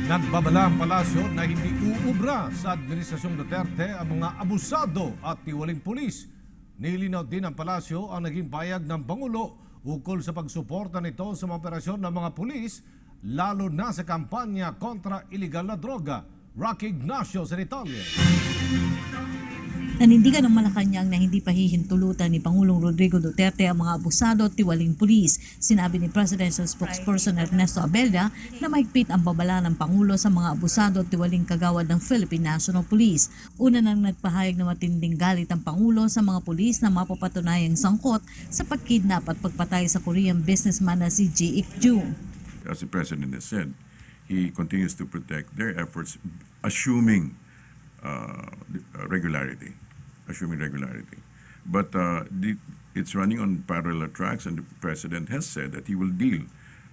Nagbabala ang palasyo na hindi uubra sa Administrasyong Duterte ang mga abusado at tiwaling pulis. Nilinaw din ang palasyo ang naging payag ng Pangulo ukol sa pagsuporta nito sa mga operasyon ng mga pulis, lalo na sa kampanya kontra iligal na droga. Rocky Ignacio sa detalye. Nanindigan ng Malacanang na hindi pahihintulutan ni Pangulong Rodrigo Duterte ang mga abusado at tiwaling pulis. Sinabi ni Presidential Spokesperson Ernesto Abella na mahigpit ang babala ng Pangulo sa mga abusado at tiwaling kagawad ng Philippine National Police. Una nang nagpahayag na matinding galit ang Pangulo sa mga pulis na mapapatunayang sangkot sa pagkidnap at pagpatay sa Korean businessman na si Ji Ik-ju. As the President has said, he continues to protect their efforts, assuming regularity. But it's running on parallel tracks, and the President has said that he will deal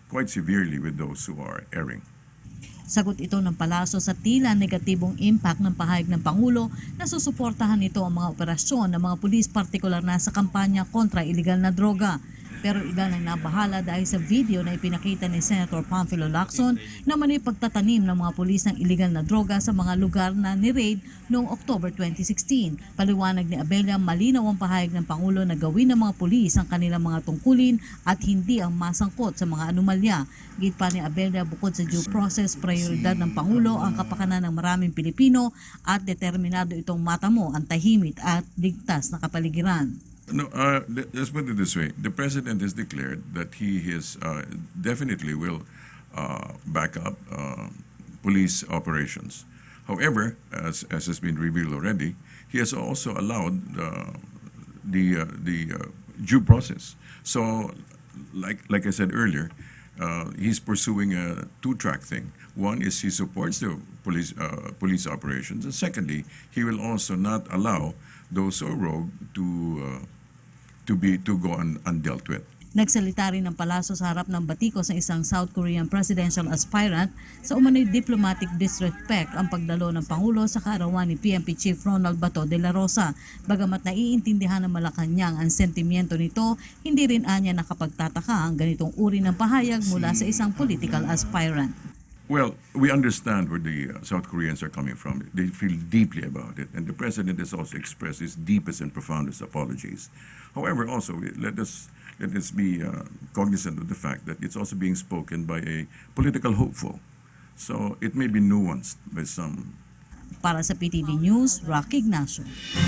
quite severely with those who are erring. Sagot ito ng Palasyo sa tila negatibong impact ng pahayag ng Pangulo na susuportahan nito ang mga operasyon ng mga pulis, partikular na sa kampanya kontra iligal na droga. Pero ilan ang nabahala dahil sa video na ipinakita ni Senator Panfilo Lacson na manoy pagtatanim ng mga pulis ng iligal na droga sa mga lugar na ni-raid noong October 2016. Paliwanag ni Abella, malinaw ang pahayag ng Pangulo na gawin ng mga pulis ang kanilang mga tungkulin at hindi ang masangkot sa mga anomalya. Git pa ni Abella, bukod sa due process, prioridad ng Pangulo ang kapakanan ng maraming Pilipino at determinado itong matamo ang tahimik at ligtas na kapaligiran. No, let's put it this way. The President has declared that he is definitely will back up police operations. However, as has been revealed already, he has also allowed the due process. So, like I said earlier, he's pursuing a two-track thing. One is he supports the police operations, and secondly, he will also not allow those who are rogue to go undealt with. Nagsalita rin ng Palasyo sa harap ng batikos ng isang South Korean presidential aspirant sa umano'y diplomatic disrespect ang pagdalo ng Pangulo sa kaarawan ni PNP Chief Ronald Bato de la Rosa. Bagamat naiintindihan ng Malacanang ang sentimiento nito, hindi rin anya nakapagtataka ang ganitong uri ng pahayag mula sa isang political aspirant. Well, we understand where the South Koreans are coming from. They feel deeply about it, and the President has also expressed his deepest and profoundest apologies. However, also, let us be cognizant of the fact that it's also being spoken by a political hopeful. So it may be nuanced by some. Para sa PTV News, Rocky Ignacio.